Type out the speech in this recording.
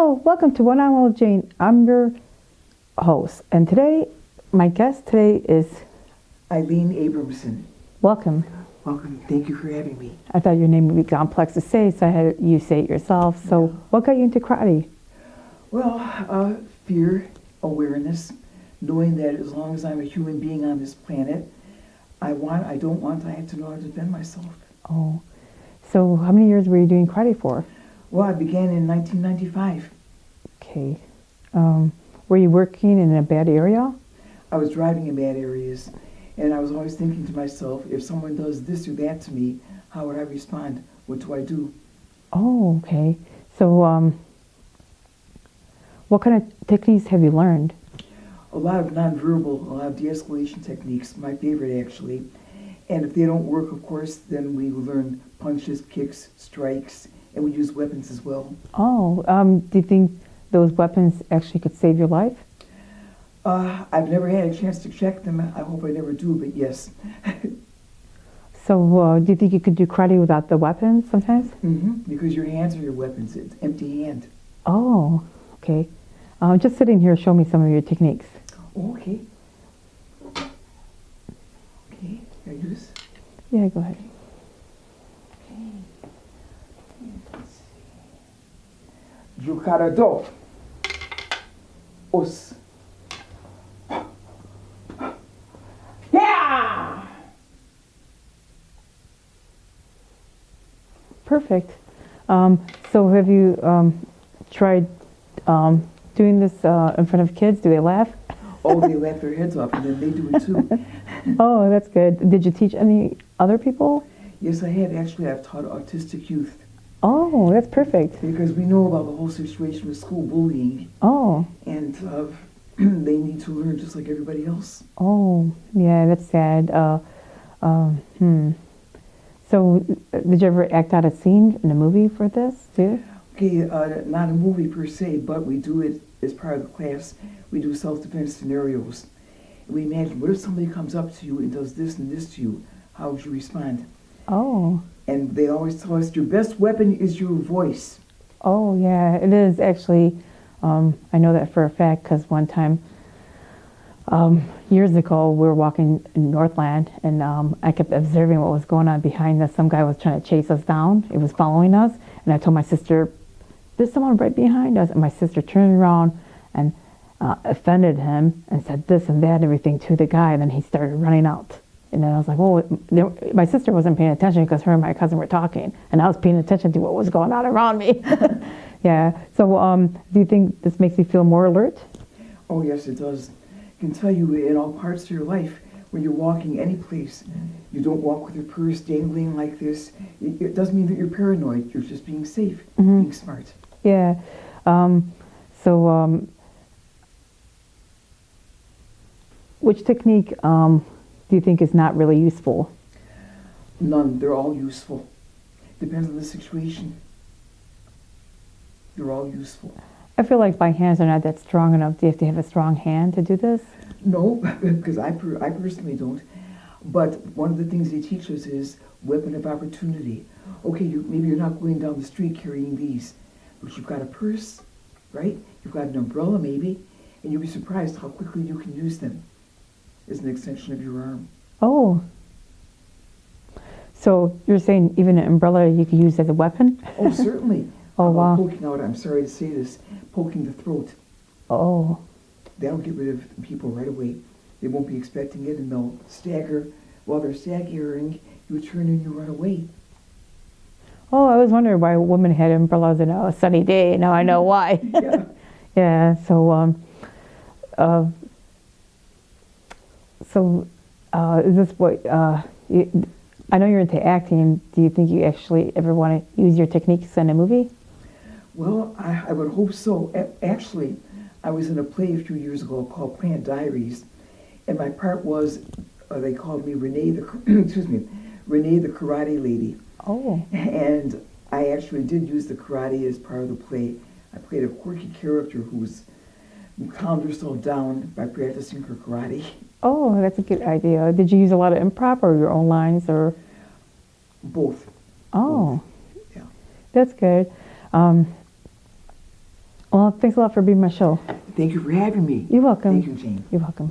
Hello, welcome to One on One with Jane. I'm your host, and today, my guest today is Ilene Abramson. welcome. Welcome. Thank you for having me. I thought your name would be complex to say, so I had you say it yourself. So, what got you into karate? Well, fear, awareness, knowing that as long as I'm a human being on this planet, I have to know how to defend myself. Oh, so how many years were you doing karate for? Well, I began in 1995. Okay. Were you working in a bad area? I was driving in bad areas, and I was always thinking to myself, if someone does this or that to me, how would I respond? What do I do? Oh, okay. So, what kind of techniques have you learned? A lot of nonverbal, a lot of de-escalation techniques, my favorite actually. And if they don't work, of course, then we learn punches, kicks, strikes, and we use weapons as well. Oh, do you think those weapons actually could save your life? I've never had a chance to check them. I hope I never do, but yes. So, do you think you could do karate without the weapons sometimes? Because your hands are your weapons. It's empty hand. Oh, okay. Just sitting here, show me some of your techniques. Oh, okay. Okay, can I do this? Yeah, go ahead. Okay. Let's see. Jukara do. Os. Yeah! Perfect. So have you tried doing this in front of kids? Do they laugh? Oh, they laugh their heads off, and then they do it too. Oh, that's good. Did you teach any other people? Yes, I have. Actually, I've taught autistic youth. Oh, that's perfect. Because we know about the whole situation with school bullying, Oh, and they need to learn just like everybody else. oh, yeah, that's sad. So, did you ever act out a scene in a movie for this too? Okay, not a movie per se, but we do it as part of the class. We do self-defense scenarios. We imagine, what if somebody comes up to you and does this and this to you? How would you respond? Oh, And they always tell us your best weapon is your voice. oh, yeah, it is actually. I know that for a fact because one time, years ago, we were walking in Northland, and I kept observing what was going on behind us. Some guy was trying to chase us down. He was following us, and I told my sister, "There's someone right behind us." And my sister turned around and offended him and said this and that and everything to the guy. And then he started running out. And then I was like, "Oh!" My sister wasn't paying attention because her and my cousin were talking, and I was paying attention to what was going on around me. Yeah. So, do you think this makes you feel more alert? Oh, yes, it does. I can tell you in all parts of your life, when you're walking any place, you don't walk with your purse dangling like this. It doesn't mean that you're paranoid. You're just being safe, being smart. Yeah. Which technique do you think is not really useful? None. They're all useful. Depends on the situation. They're all useful. I feel like my hands are not that strong enough. Do you have to have a strong hand to do this? No, because I personally don't. But one of the things they teach us is weapon of opportunity. Okay, maybe you're not going down the street carrying these, but you've got a purse, right? You've got an umbrella maybe, and you'll be surprised how quickly you can use them as an extension of your arm. Oh. So you're saying even an umbrella you could use as a weapon? Oh, certainly. Oh, wow. Poking out, I'm sorry to say this, poking the throat. Oh. That'll get rid of people right away. They won't be expecting it, and they'll stagger. While they're staggering, you turn and you run away. Oh, I was wondering why women had umbrellas on a sunny day. Now I know why. Yeah. Yeah. So, is this what? I know you're into acting. Do you think you actually ever want to use your techniques in a movie? Well, I would hope so. Actually, I was in a play a few years ago called Plant Diaries, and my part was, they called me Renee the Karate Lady. Oh. And I actually did use the karate as part of the play. I played a quirky character who calmed herself down by practicing her karate. Oh, that's a good idea. Did you use a lot of improv or your own lines or? Both. Oh. Both. Yeah. That's good. Well, thanks a lot for being my show. Thank you for having me. You're welcome. Thank you, Jane. You're welcome.